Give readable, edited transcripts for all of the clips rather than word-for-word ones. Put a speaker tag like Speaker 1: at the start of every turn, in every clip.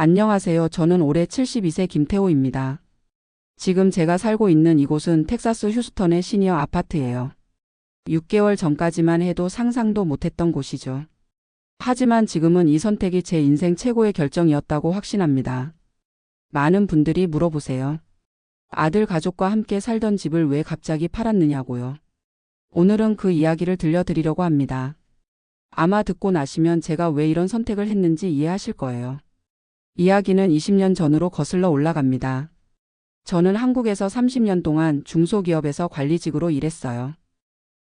Speaker 1: 안녕하세요. 저는 올해 72세 김태호입니다. 지금 제가 살고 있는 이곳은 텍사스 휴스턴의 시니어 아파트예요. 6개월 전까지만 해도 상상도 못했던 곳이죠. 하지만 지금은 이 선택이 제 인생 최고의 결정이었다고 확신합니다. 많은 분들이 물어보세요. 아들 가족과 함께 살던 집을 왜 갑자기 팔았느냐고요. 오늘은 그 이야기를 들려드리려고 합니다. 아마 듣고 나시면 제가 왜 이런 선택을 했는지 이해하실 거예요. 이야기는 20년 전으로 거슬러 올라갑니다. 저는 한국에서 30년 동안 중소기업에서 관리직으로 일했어요.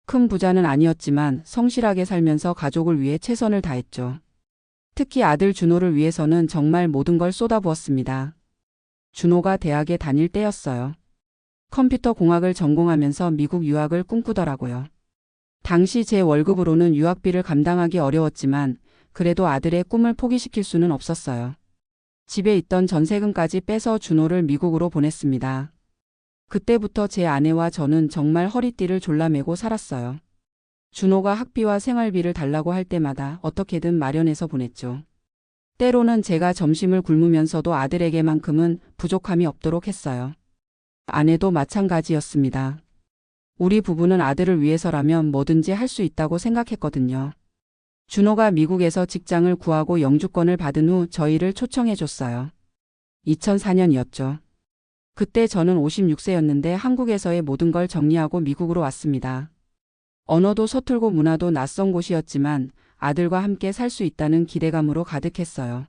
Speaker 1: 큰 부자는 아니었지만 성실하게 살면서 가족을 위해 최선을 다했죠. 특히 아들 준호를 위해서는 정말 모든 걸 쏟아부었습니다. 준호가 대학에 다닐 때였어요. 컴퓨터 공학을 전공하면서 미국 유학을 꿈꾸더라고요. 당시 제 월급으로는 유학비를 감당하기 어려웠지만 그래도 아들의 꿈을 포기시킬 수는 없었어요. 집에 있던 전세금까지 빼서 준호를 미국으로 보냈습니다. 그때부터 제 아내와 저는 정말 허리띠를 졸라매고 살았어요. 준호가 학비와 생활비를 달라고 할 때마다 어떻게든 마련해서 보냈죠. 때로는 제가 점심을 굶으면서도 아들에게만큼은 부족함이 없도록 했어요. 아내도 마찬가지였습니다. 우리 부부는 아들을 위해서라면 뭐든지 할 수 있다고 생각했거든요. 준호가 미국에서 직장을 구하고 영주권을 받은 후 저희를 초청해 줬어요. 2004년이었죠. 그때 저는 56세였는데 한국에서의 모든 걸 정리하고 미국으로 왔습니다. 언어도 서툴고 문화도 낯선 곳이었지만 아들과 함께 살 수 있다는 기대감으로 가득했어요.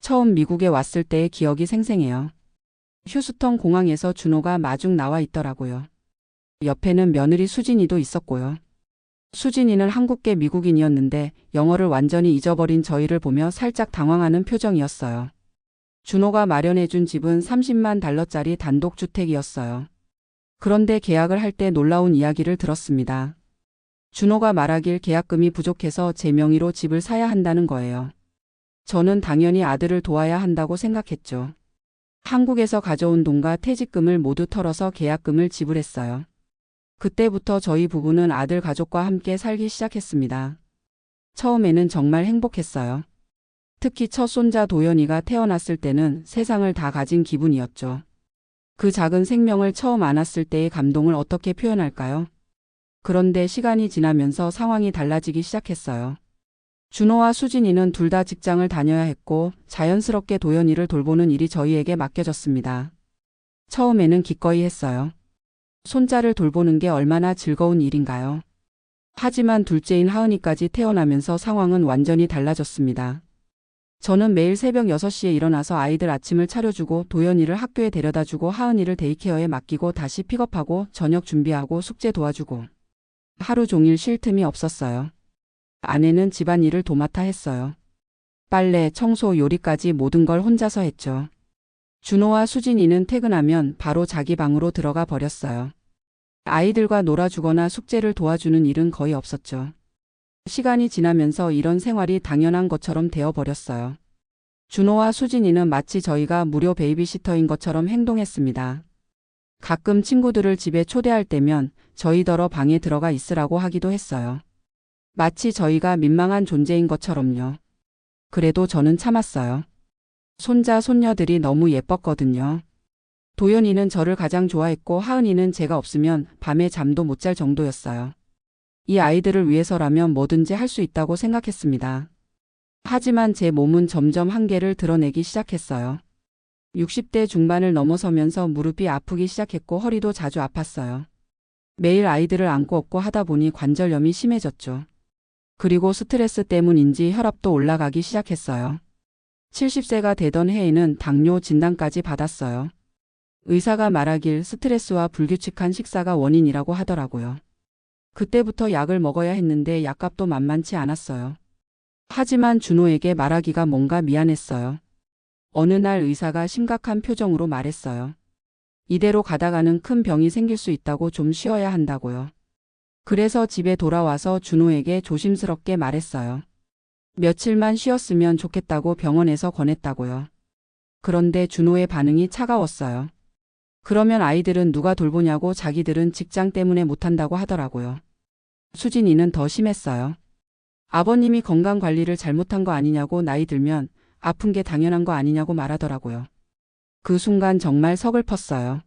Speaker 1: 처음 미국에 왔을 때의 기억이 생생해요. 휴스턴 공항에서 준호가 마중 나와 있더라고요. 옆에는 며느리 수진이도 있었고요. 수진이는 한국계 미국인이었는데 영어를 완전히 잊어버린 저희를 보며 살짝 당황하는 표정이었어요. 준호가 마련해준 집은 30만 달러짜리 단독주택이었어요. 그런데 계약을 할 때 놀라운 이야기를 들었습니다. 준호가 말하길 계약금이 부족해서 제 명의로 집을 사야 한다는 거예요. 저는 당연히 아들을 도와야 한다고 생각했죠. 한국에서 가져온 돈과 퇴직금을 모두 털어서 계약금을 지불했어요. 그때부터 저희 부부는 아들 가족과 함께 살기 시작했습니다. 처음에는 정말 행복했어요. 특히 첫 손자 도연이가 태어났을 때는 세상을 다 가진 기분이었죠. 그 작은 생명을 처음 안았을 때의 감동을 어떻게 표현할까요? 그런데 시간이 지나면서 상황이 달라지기 시작했어요. 준호와 수진이는 둘 다 직장을 다녀야 했고 자연스럽게 도연이를 돌보는 일이 저희에게 맡겨졌습니다. 처음에는 기꺼이 했어요. 손자를 돌보는 게 얼마나 즐거운 일인가요? 하지만 둘째인 하은이까지 태어나면서 상황은 완전히 달라졌습니다. 저는 매일 새벽 6시에 일어나서 아이들 아침을 차려주고 도연이를 학교에 데려다주고 하은이를 데이케어에 맡기고 다시 픽업하고 저녁 준비하고 숙제 도와주고 하루 종일 쉴 틈이 없었어요. 아내는 집안일을 도맡아 했어요. 빨래, 청소, 요리까지 모든 걸 혼자서 했죠. 준호와 수진이는 퇴근하면 바로 자기 방으로 들어가 버렸어요. 아이들과 놀아주거나 숙제를 도와주는 일은 거의 없었죠. 시간이 지나면서 이런 생활이 당연한 것처럼 되어버렸어요. 준호와 수진이는 마치 저희가 무료 베이비시터인 것처럼 행동했습니다. 가끔 친구들을 집에 초대할 때면 저희더러 방에 들어가 있으라고 하기도 했어요. 마치 저희가 민망한 존재인 것처럼요. 그래도 저는 참았어요. 손자, 손녀들이 너무 예뻤거든요. 도연이는 저를 가장 좋아했고 하은이는 제가 없으면 밤에 잠도 못 잘 정도였어요. 이 아이들을 위해서라면 뭐든지 할 수 있다고 생각했습니다. 하지만 제 몸은 점점 한계를 드러내기 시작했어요. 60대 중반을 넘어서면서 무릎이 아프기 시작했고 허리도 자주 아팠어요. 매일 아이들을 안고 업고 하다 보니 관절염이 심해졌죠. 그리고 스트레스 때문인지 혈압도 올라가기 시작했어요. 70세가 되던 해에는 당뇨 진단까지 받았어요. 의사가 말하길 스트레스와 불규칙한 식사가 원인이라고 하더라고요. 그때부터 약을 먹어야 했는데 약값도 만만치 않았어요. 하지만 준호에게 말하기가 뭔가 미안했어요. 어느 날 의사가 심각한 표정으로 말했어요. 이대로 가다가는 큰 병이 생길 수 있다고 좀 쉬어야 한다고요. 그래서 집에 돌아와서 준호에게 조심스럽게 말했어요. 며칠만 쉬었으면 좋겠다고 병원에서 권했다고요. 그런데 준호의 반응이 차가웠어요. 그러면 아이들은 누가 돌보냐고 자기들은 직장 때문에 못한다고 하더라고요. 수진이는 더 심했어요. 아버님이 건강관리를 잘못한 거 아니냐고 나이 들면 아픈 게 당연한 거 아니냐고 말하더라고요. 그 순간 정말 서글펐어요.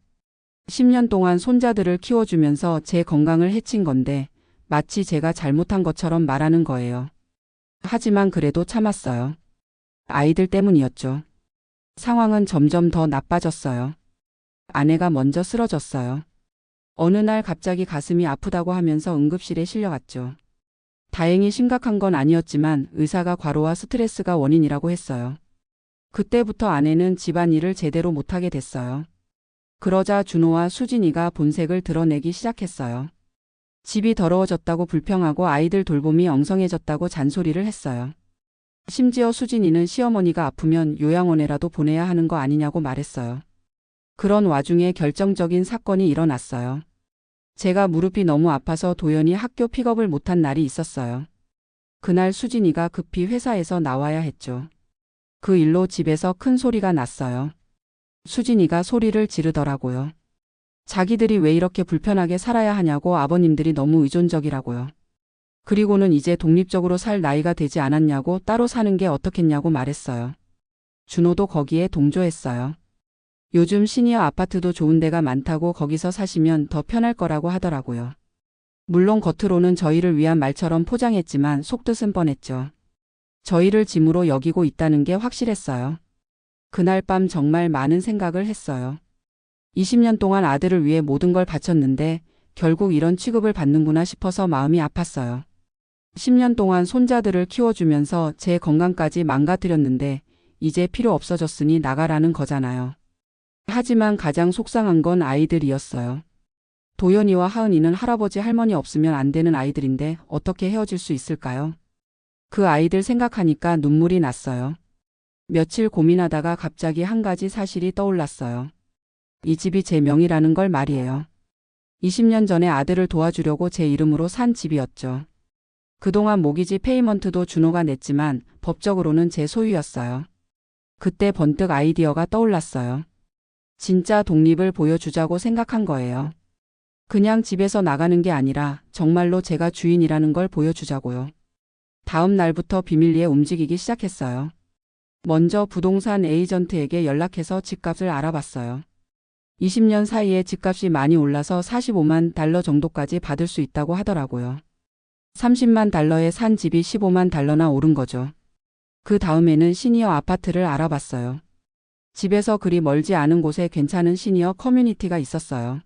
Speaker 1: 10년 동안 손자들을 키워주면서 제 건강을 해친 건데 마치 제가 잘못한 것처럼 말하는 거예요. 하지만 그래도 참았어요. 아이들 때문이었죠. 상황은 점점 더 나빠졌어요. 아내가 먼저 쓰러졌어요. 어느 날 갑자기 가슴이 아프다고 하면서 응급실에 실려갔죠. 다행히 심각한 건 아니었지만 의사가 과로와 스트레스가 원인이라고 했어요. 그때부터 아내는 집안일을 제대로 못하게 됐어요. 그러자 준호와 수진이가 본색을 드러내기 시작했어요. 집이 더러워졌다고 불평하고 아이들 돌봄이 엉성해졌다고 잔소리를 했어요. 심지어 수진이는 시어머니가 아프면 요양원에라도 보내야 하는 거 아니냐고 말했어요. 그런 와중에 결정적인 사건이 일어났어요. 제가 무릎이 너무 아파서 도연이 학교 픽업을 못한 날이 있었어요. 그날 수진이가 급히 회사에서 나와야 했죠. 그 일로 집에서 큰 소리가 났어요. 수진이가 소리를 지르더라고요. 자기들이 왜 이렇게 불편하게 살아야 하냐고 아버님들이 너무 의존적이라고요. 그리고는 이제 독립적으로 살 나이가 되지 않았냐고 따로 사는 게 어떻겠냐고 말했어요. 준호도 거기에 동조했어요. 요즘 시니어 아파트도 좋은 데가 많다고 거기서 사시면 더 편할 거라고 하더라고요. 물론 겉으로는 저희를 위한 말처럼 포장했지만 속뜻은 뻔했죠. 저희를 짐으로 여기고 있다는 게 확실했어요. 그날 밤 정말 많은 생각을 했어요. 20년 동안 아들을 위해 모든 걸 바쳤는데 결국 이런 취급을 받는구나 싶어서 마음이 아팠어요. 10년 동안 손자들을 키워주면서 제 건강까지 망가뜨렸는데 이제 필요 없어졌으니 나가라는 거잖아요. 하지만 가장 속상한 건 아이들이었어요. 도연이와 하은이는 할아버지 할머니 없으면 안 되는 아이들인데 어떻게 헤어질 수 있을까요? 그 아이들 생각하니까 눈물이 났어요. 며칠 고민하다가 갑자기 한 가지 사실이 떠올랐어요. 이 집이 제 명의라는 걸 말이에요. 20년 전에 아들을 도와주려고 제 이름으로 산 집이었죠. 그동안 모기지 페이먼트도 준호가 냈지만 법적으로는 제 소유였어요. 그때 번뜩 아이디어가 떠올랐어요. 진짜 독립을 보여주자고 생각한 거예요. 그냥 집에서 나가는 게 아니라 정말로 제가 주인이라는 걸 보여주자고요. 다음 날부터 비밀리에 움직이기 시작했어요. 먼저 부동산 에이전트에게 연락해서 집값을 알아봤어요. 20년 사이에 집값이 많이 올라서 45만 달러 정도까지 받을 수 있다고 하더라고요. 30만 달러에 산 집이 15만 달러나 오른 거죠. 그 다음에는 시니어 아파트를 알아봤어요. 집에서 그리 멀지 않은 곳에 괜찮은 시니어 커뮤니티가 있었어요.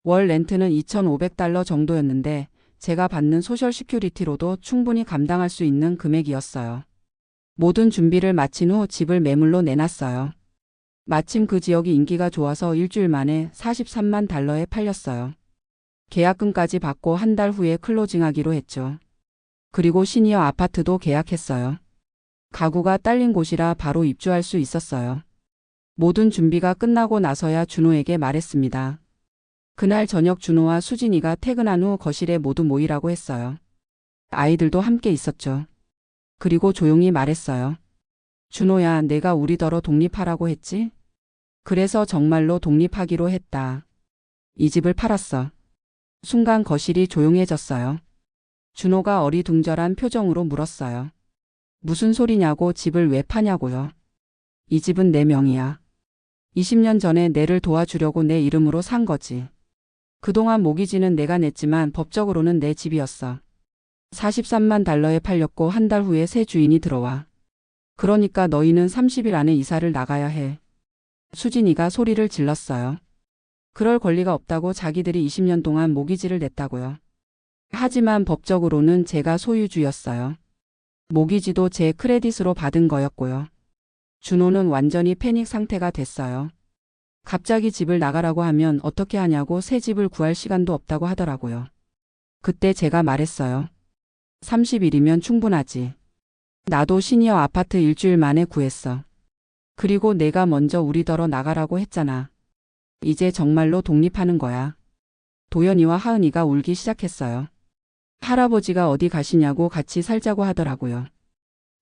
Speaker 1: 월 렌트는 2,500달러 정도였는데 제가 받는 소셜 시큐리티로도 충분히 감당할 수 있는 금액이었어요. 모든 준비를 마친 후 집을 매물로 내놨어요. 마침 그 지역이 인기가 좋아서 일주일 만에 43만 달러에 팔렸어요. 계약금까지 받고 한 달 후에 클로징하기로 했죠. 그리고 시니어 아파트도 계약했어요. 가구가 딸린 곳이라 바로 입주할 수 있었어요. 모든 준비가 끝나고 나서야 준호에게 말했습니다. 그날 저녁 준호와 수진이가 퇴근한 후 거실에 모두 모이라고 했어요. 아이들도 함께 있었죠. 그리고 조용히 말했어요. 준호야, 내가 우리더러 독립하라고 했지? 그래서 정말로 독립하기로 했다. 이 집을 팔았어. 순간 거실이 조용해졌어요. 준호가 어리둥절한 표정으로 물었어요. 무슨 소리냐고, 집을 왜 파냐고요. 이 집은 내 명의야. 20년 전에 내를 도와주려고 내 이름으로 산 거지. 그동안 모기지는 내가 냈지만 법적으로는 내 집이었어. 43만 달러에 팔렸고 한 달 후에 새 주인이 들어와. 그러니까 너희는 30일 안에 이사를 나가야 해. 수진이가 소리를 질렀어요. 그럴 권리가 없다고. 자기들이 20년 동안 모기지를 냈다고요. 하지만 법적으로는 제가 소유주였어요. 모기지도 제 크레딧으로 받은 거였고요. 준호는 완전히 패닉 상태가 됐어요. 갑자기 집을 나가라고 하면 어떻게 하냐고, 새 집을 구할 시간도 없다고 하더라고요. 그때 제가 말했어요. 30일이면 충분하지. 나도 시니어 아파트 일주일 만에 구했어. 그리고 내가 먼저 우리더러 나가라고 했잖아. 이제 정말로 독립하는 거야. 도연이와 하은이가 울기 시작했어요. 할아버지가 어디 가시냐고 같이 살자고 하더라고요.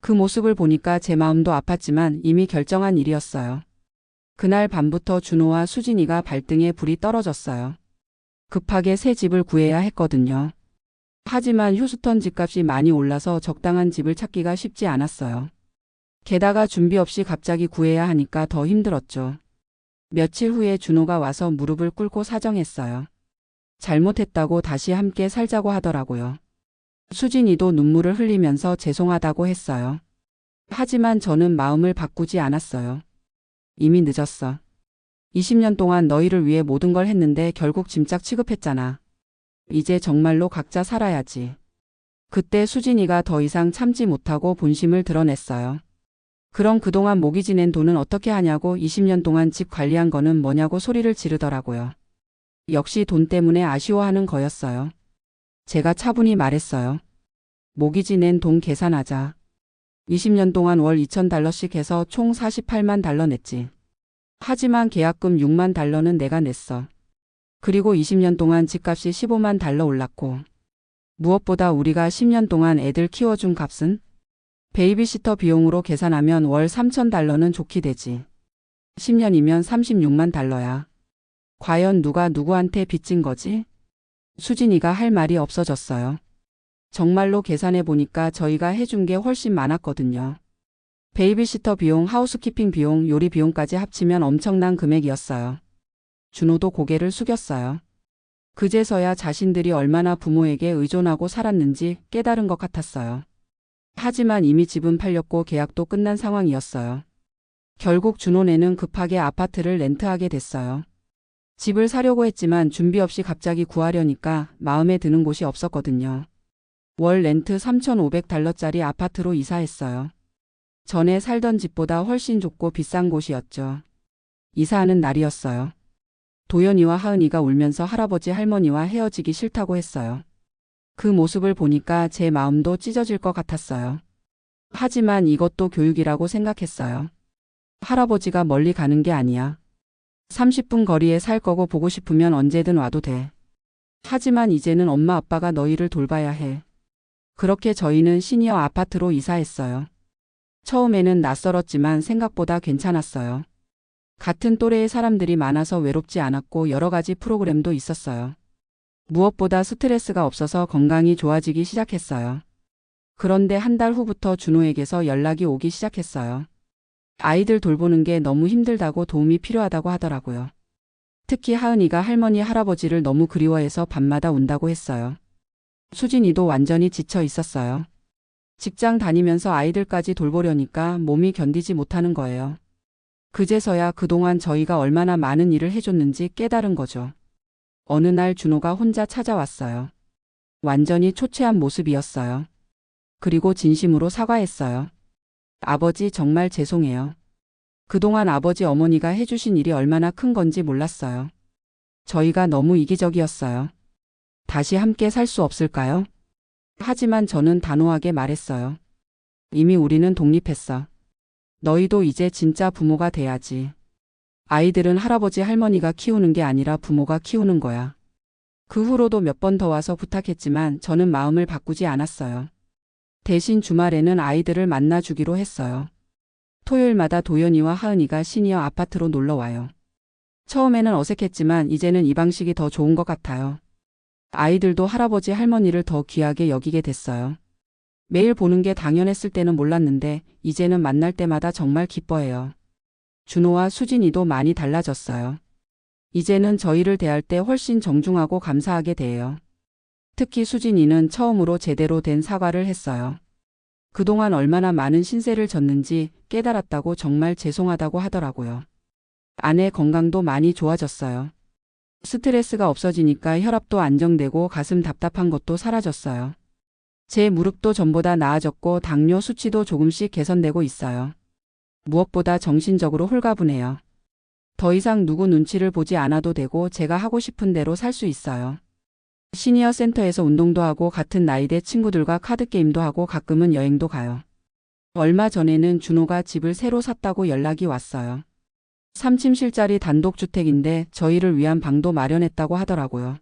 Speaker 1: 그 모습을 보니까 제 마음도 아팠지만 이미 결정한 일이었어요. 그날 밤부터 준호와 수진이가 발등에 불이 떨어졌어요. 급하게 새 집을 구해야 했거든요. 하지만 휴스턴 집값이 많이 올라서 적당한 집을 찾기가 쉽지 않았어요. 게다가 준비 없이 갑자기 구해야 하니까 더 힘들었죠. 며칠 후에 준호가 와서 무릎을 꿇고 사정했어요. 잘못했다고 다시 함께 살자고 하더라고요. 수진이도 눈물을 흘리면서 죄송하다고 했어요. 하지만 저는 마음을 바꾸지 않았어요. 이미 늦었어. 20년 동안 너희를 위해 모든 걸 했는데 결국 짐짝 취급했잖아. 이제 정말로 각자 살아야지. 그때 수진이가 더 이상 참지 못하고 본심을 드러냈어요. 그럼 그동안 모기 지낸 돈은 어떻게 하냐고, 20년 동안 집 관리한 거는 뭐냐고 소리를 지르더라고요. 역시 돈 때문에 아쉬워하는 거였어요. 제가 차분히 말했어요. 모기 지낸 돈 계산하자. 20년 동안 월 2,000달러씩 해서 총 48만 달러 냈지. 하지만 계약금 6만 달러는 내가 냈어. 그리고 20년 동안 집값이 15만 달러 올랐고, 무엇보다 우리가 10년 동안 애들 키워준 값은? 베이비시터 비용으로 계산하면 월 3,000달러는 좋게 되지. 10년이면 36만 달러야. 과연 누가 누구한테 빚진 거지? 수진이가 할 말이 없어졌어요. 정말로 계산해 보니까 저희가 해준 게 훨씬 많았거든요. 베이비시터 비용, 하우스키핑 비용, 요리 비용까지 합치면 엄청난 금액이었어요. 준호도 고개를 숙였어요. 그제서야 자신들이 얼마나 부모에게 의존하고 살았는지 깨달은 것 같았어요. 하지만 이미 집은 팔렸고 계약도 끝난 상황이었어요. 결국 준호네는 급하게 아파트를 렌트하게 됐어요. 집을 사려고 했지만 준비 없이 갑자기 구하려니까 마음에 드는 곳이 없었거든요. 월 렌트 3,500달러짜리 아파트로 이사했어요. 전에 살던 집보다 훨씬 좁고 비싼 곳이었죠. 이사하는 날이었어요. 도연이와 하은이가 울면서 할아버지 할머니와 헤어지기 싫다고 했어요. 그 모습을 보니까 제 마음도 찢어질 것 같았어요. 하지만 이것도 교육이라고 생각했어요. 할아버지가 멀리 가는 게 아니야. 30분 거리에 살 거고 보고 싶으면 언제든 와도 돼. 하지만 이제는 엄마 아빠가 너희를 돌봐야 해. 그렇게 저희는 시니어 아파트로 이사했어요. 처음에는 낯설었지만 생각보다 괜찮았어요. 같은 또래의 사람들이 많아서 외롭지 않았고 여러 가지 프로그램도 있었어요. 무엇보다 스트레스가 없어서 건강이 좋아지기 시작했어요. 그런데 한 달 후부터 준호에게서 연락이 오기 시작했어요. 아이들 돌보는 게 너무 힘들다고, 도움이 필요하다고 하더라고요. 특히 하은이가 할머니 할아버지를 너무 그리워해서 밤마다 운다고 했어요. 수진이도 완전히 지쳐 있었어요. 직장 다니면서 아이들까지 돌보려니까 몸이 견디지 못하는 거예요. 그제서야 그동안 저희가 얼마나 많은 일을 해줬는지 깨달은 거죠. 어느 날 준호가 혼자 찾아왔어요. 완전히 초췌한 모습이었어요. 그리고 진심으로 사과했어요. 아버지, 정말 죄송해요. 그동안 아버지 어머니가 해주신 일이 얼마나 큰 건지 몰랐어요. 저희가 너무 이기적이었어요. 다시 함께 살 수 없을까요? 하지만 저는 단호하게 말했어요. 이미 우리는 독립했어. 너희도 이제 진짜 부모가 돼야지. 아이들은 할아버지 할머니가 키우는 게 아니라 부모가 키우는 거야. 그 후로도 몇 번 더 와서 부탁했지만 저는 마음을 바꾸지 않았어요. 대신 주말에는 아이들을 만나주기로 했어요. 토요일마다 도연이와 하은이가 시니어 아파트로 놀러 와요. 처음에는 어색했지만 이제는 이 방식이 더 좋은 것 같아요. 아이들도 할아버지 할머니를 더 귀하게 여기게 됐어요. 매일 보는 게 당연했을 때는 몰랐는데 이제는 만날 때마다 정말 기뻐해요. 준호와 수진이도 많이 달라졌어요. 이제는 저희를 대할 때 훨씬 정중하고 감사하게 대해요. 특히 수진이는 처음으로 제대로 된 사과를 했어요. 그동안 얼마나 많은 신세를 졌는지 깨달았다고, 정말 죄송하다고 하더라고요. 아내 건강도 많이 좋아졌어요. 스트레스가 없어지니까 혈압도 안정되고 가슴 답답한 것도 사라졌어요. 제 무릎도 전보다 나아졌고 당뇨 수치도 조금씩 개선되고 있어요. 무엇보다 정신적으로 홀가분해요. 더 이상 누구 눈치를 보지 않아도 되고 제가 하고 싶은 대로 살 수 있어요. 시니어 센터에서 운동도 하고 같은 나이대 친구들과 카드게임도 하고 가끔은 여행도 가요. 얼마 전에는 준호가 집을 새로 샀다고 연락이 왔어요. 3침실짜리 단독주택인데 저희를 위한 방도 마련했다고 하더라고요.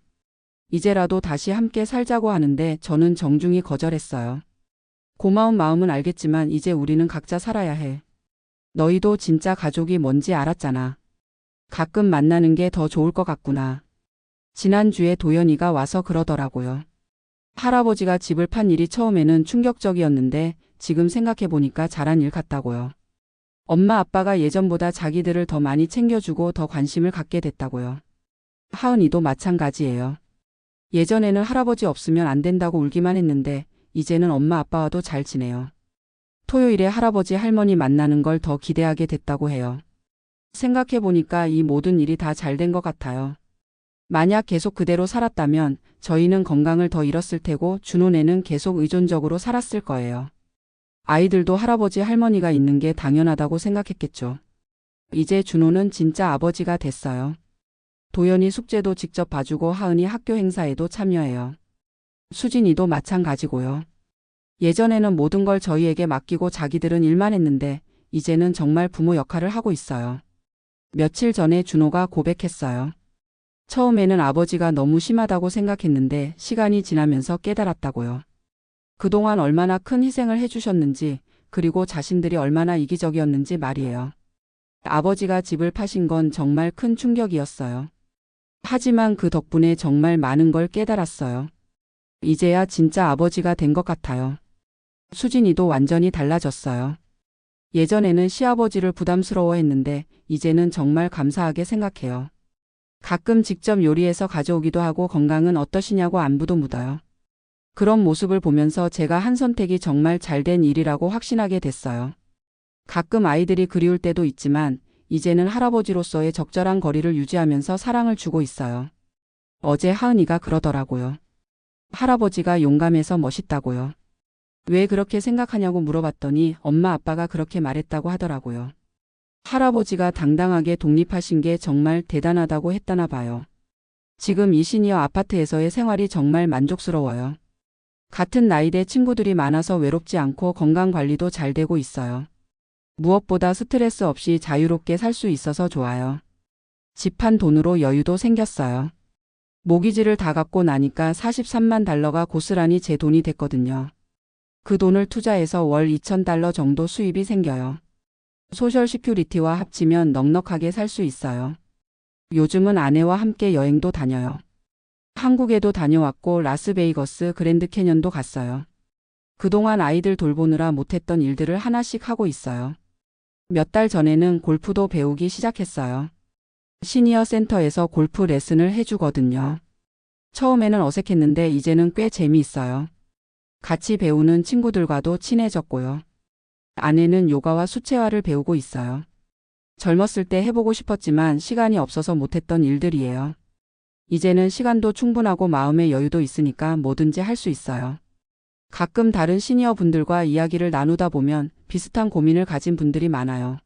Speaker 1: 이제라도 다시 함께 살자고 하는데 저는 정중히 거절했어요. 고마운 마음은 알겠지만 이제 우리는 각자 살아야 해. 너희도 진짜 가족이 뭔지 알았잖아. 가끔 만나는 게 더 좋을 것 같구나. 지난주에 도연이가 와서 그러더라고요. 할아버지가 집을 판 일이 처음에는 충격적이었는데 지금 생각해보니까 잘한 일 같다고요. 엄마 아빠가 예전보다 자기들을 더 많이 챙겨주고 더 관심을 갖게 됐다고요. 하은이도 마찬가지예요. 예전에는 할아버지 없으면 안 된다고 울기만 했는데 이제는 엄마 아빠와도 잘 지내요. 토요일에 할아버지 할머니 만나는 걸 더 기대하게 됐다고 해요. 생각해보니까 이 모든 일이 다 잘 된 것 같아요. 만약 계속 그대로 살았다면 저희는 건강을 더 잃었을 테고 준호네는 계속 의존적으로 살았을 거예요. 아이들도 할아버지 할머니가 있는 게 당연하다고 생각했겠죠. 이제 준호는 진짜 아버지가 됐어요. 도연이 숙제도 직접 봐주고 하은이 학교 행사에도 참여해요. 수진이도 마찬가지고요. 예전에는 모든 걸 저희에게 맡기고 자기들은 일만 했는데 이제는 정말 부모 역할을 하고 있어요. 며칠 전에 준호가 고백했어요. 처음에는 아버지가 너무 심하다고 생각했는데 시간이 지나면서 깨달았다고요. 그동안 얼마나 큰 희생을 해주셨는지 그리고 자신들이 얼마나 이기적이었는지 말이에요. 아버지가 집을 파신 건 정말 큰 충격이었어요. 하지만 그 덕분에 정말 많은 걸 깨달았어요. 이제야 진짜 아버지가 된 것 같아요. 수진이도 완전히 달라졌어요. 예전에는 시아버지를 부담스러워했는데 이제는 정말 감사하게 생각해요. 가끔 직접 요리해서 가져오기도 하고 건강은 어떠시냐고 안부도 묻어요. 그런 모습을 보면서 제가 한 선택이 정말 잘된 일이라고 확신하게 됐어요. 가끔 아이들이 그리울 때도 있지만 이제는 할아버지로서의 적절한 거리를 유지하면서 사랑을 주고 있어요. 어제 하은이가 그러더라고요. 할아버지가 용감해서 멋있다고요. 왜 그렇게 생각하냐고 물어봤더니 엄마 아빠가 그렇게 말했다고 하더라고요. 할아버지가 당당하게 독립하신 게 정말 대단하다고 했다나 봐요. 지금 이 시니어 아파트에서의 생활이 정말 만족스러워요. 같은 나이대 친구들이 많아서 외롭지 않고 건강 관리도 잘 되고 있어요. 무엇보다 스트레스 없이 자유롭게 살 수 있어서 좋아요. 집 한 돈으로 여유도 생겼어요. 모기지를 다 갚고 나니까 43만 달러가 고스란히 제 돈이 됐거든요. 그 돈을 투자해서 월 2,000달러 정도 수입이 생겨요. 소셜 시큐리티와 합치면 넉넉하게 살 수 있어요. 요즘은 아내와 함께 여행도 다녀요. 한국에도 다녀왔고 라스베이거스 그랜드 캐년도 갔어요. 그동안 아이들 돌보느라 못했던 일들을 하나씩 하고 있어요. 몇 달 전에는 골프도 배우기 시작했어요. 시니어 센터에서 골프 레슨을 해주거든요. 처음에는 어색했는데 이제는 꽤 재미있어요. 같이 배우는 친구들과도 친해졌고요. 아내는 요가와 수채화를 배우고 있어요. 젊었을 때 해보고 싶었지만 시간이 없어서 못했던 일들이에요. 이제는 시간도 충분하고 마음의 여유도 있으니까 뭐든지 할 수 있어요. 가끔 다른 시니어 분들과 이야기를 나누다 보면 비슷한 고민을 가진 분들이 많아요.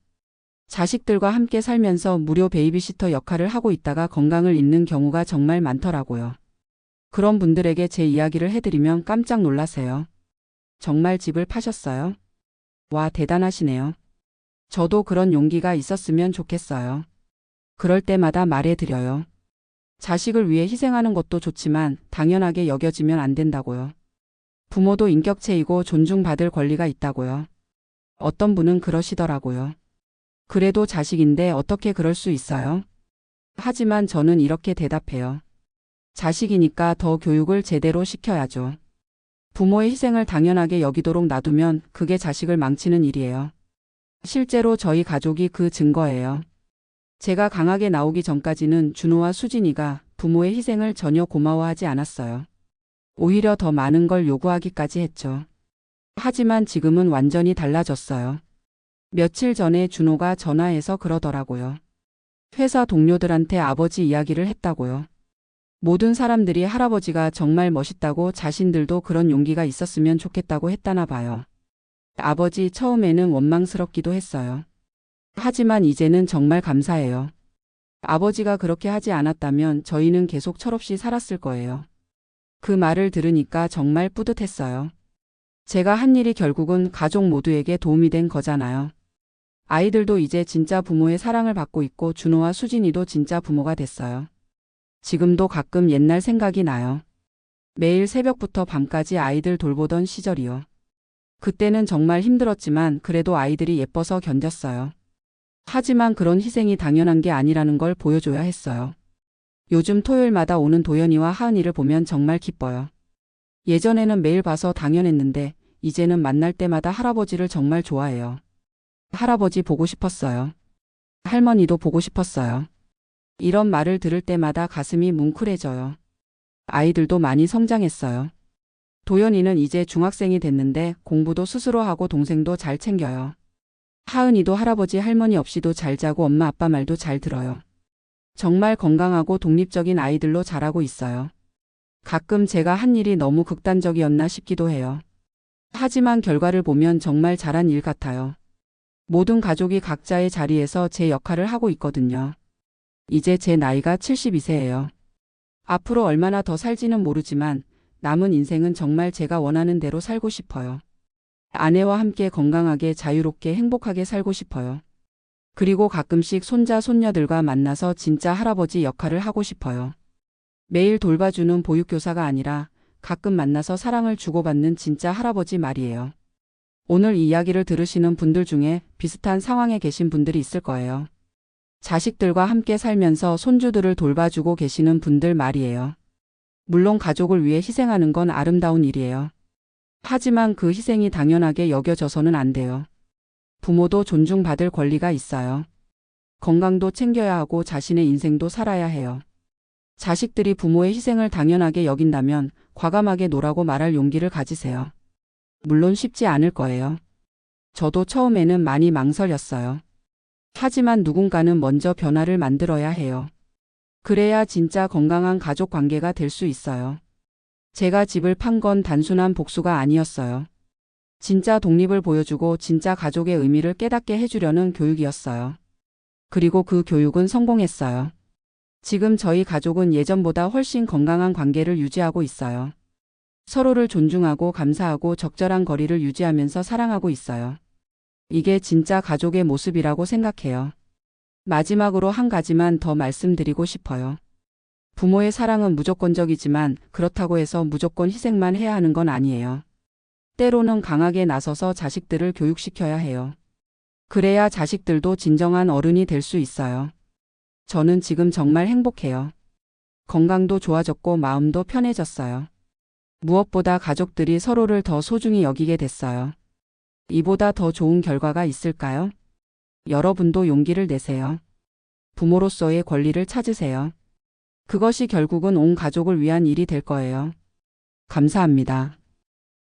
Speaker 1: 자식들과 함께 살면서 무료 베이비시터 역할을 하고 있다가 건강을 잃는 경우가 정말 많더라고요. 그런 분들에게 제 이야기를 해드리면 깜짝 놀라세요. 정말 집을 파셨어요? 와, 대단하시네요. 저도 그런 용기가 있었으면 좋겠어요. 그럴 때마다 말해드려요. 자식을 위해 희생하는 것도 좋지만 당연하게 여겨지면 안 된다고요. 부모도 인격체이고 존중받을 권리가 있다고요. 어떤 분은 그러시더라고요. 그래도 자식인데 어떻게 그럴 수 있어요? 하지만 저는 이렇게 대답해요. 자식이니까 더 교육을 제대로 시켜야죠. 부모의 희생을 당연하게 여기도록 놔두면 그게 자식을 망치는 일이에요. 실제로 저희 가족이 그 증거예요. 제가 강하게 나오기 전까지는 준호와 수진이가 부모의 희생을 전혀 고마워하지 않았어요. 오히려 더 많은 걸 요구하기까지 했죠. 하지만 지금은 완전히 달라졌어요. 며칠 전에 준호가 전화해서 그러더라고요. 회사 동료들한테 아버지 이야기를 했다고요. 모든 사람들이 할아버지가 정말 멋있다고 자신들도 그런 용기가 있었으면 좋겠다고 했다나 봐요. 아버지 처음에는 원망스럽기도 했어요. 하지만 이제는 정말 감사해요. 아버지가 그렇게 하지 않았다면 저희는 계속 철없이 살았을 거예요. 그 말을 들으니까 정말 뿌듯했어요. 제가 한 일이 결국은 가족 모두에게 도움이 된 거잖아요. 아이들도 이제 진짜 부모의 사랑을 받고 있고 준호와 수진이도 진짜 부모가 됐어요. 지금도 가끔 옛날 생각이 나요. 매일 새벽부터 밤까지 아이들 돌보던 시절이요. 그때는 정말 힘들었지만 그래도 아이들이 예뻐서 견뎠어요. 하지만 그런 희생이 당연한 게 아니라는 걸 보여줘야 했어요. 요즘 토요일마다 오는 도연이와 하은이를 보면 정말 기뻐요. 예전에는 매일 봐서 당연했는데 이제는 만날 때마다 할아버지를 정말 좋아해요. 할아버지 보고 싶었어요. 할머니도 보고 싶었어요. 이런 말을 들을 때마다 가슴이 뭉클해져요. 아이들도 많이 성장했어요. 도연이는 이제 중학생이 됐는데 공부도 스스로 하고 동생도 잘 챙겨요. 하은이도 할아버지 할머니 없이도 잘 자고 엄마 아빠 말도 잘 들어요. 정말 건강하고 독립적인 아이들로 자라고 있어요. 가끔 제가 한 일이 너무 극단적이었나 싶기도 해요. 하지만 결과를 보면 정말 잘한 일 같아요. 모든 가족이 각자의 자리에서 제 역할을 하고 있거든요. 이제 제 나이가 72세예요. 앞으로 얼마나 더 살지는 모르지만 남은 인생은 정말 제가 원하는 대로 살고 싶어요. 아내와 함께 건강하게 자유롭게 행복하게 살고 싶어요. 그리고 가끔씩 손자 손녀들과 만나서 진짜 할아버지 역할을 하고 싶어요. 매일 돌봐주는 보육교사가 아니라 가끔 만나서 사랑을 주고받는 진짜 할아버지 말이에요. 오늘 이 이야기를 들으시는 분들 중에 비슷한 상황에 계신 분들이 있을 거예요. 자식들과 함께 살면서 손주들을 돌봐주고 계시는 분들 말이에요. 물론 가족을 위해 희생하는 건 아름다운 일이에요. 하지만 그 희생이 당연하게 여겨져서는 안 돼요. 부모도 존중받을 권리가 있어요. 건강도 챙겨야 하고 자신의 인생도 살아야 해요. 자식들이 부모의 희생을 당연하게 여긴다면 과감하게 노라고 말할 용기를 가지세요. 물론 쉽지 않을 거예요. 저도 처음에는 많이 망설였어요. 하지만 누군가는 먼저 변화를 만들어야 해요. 그래야 진짜 건강한 가족 관계가 될 수 있어요. 제가 집을 판 건 단순한 복수가 아니었어요. 진짜 독립을 보여주고 진짜 가족의 의미를 깨닫게 해주려는 교육이었어요. 그리고 그 교육은 성공했어요. 지금 저희 가족은 예전보다 훨씬 건강한 관계를 유지하고 있어요. 서로를 존중하고 감사하고 적절한 거리를 유지하면서 사랑하고 있어요. 이게 진짜 가족의 모습이라고 생각해요. 마지막으로 한 가지만 더 말씀드리고 싶어요. 부모의 사랑은 무조건적이지만 그렇다고 해서 무조건 희생만 해야 하는 건 아니에요. 때로는 강하게 나서서 자식들을 교육시켜야 해요. 그래야 자식들도 진정한 어른이 될 수 있어요. 저는 지금 정말 행복해요. 건강도 좋아졌고 마음도 편해졌어요. 무엇보다 가족들이 서로를 더 소중히 여기게 됐어요. 이보다 더 좋은 결과가 있을까요? 여러분도 용기를 내세요. 부모로서의 권리를 찾으세요. 그것이 결국은 온 가족을 위한 일이 될 거예요. 감사합니다.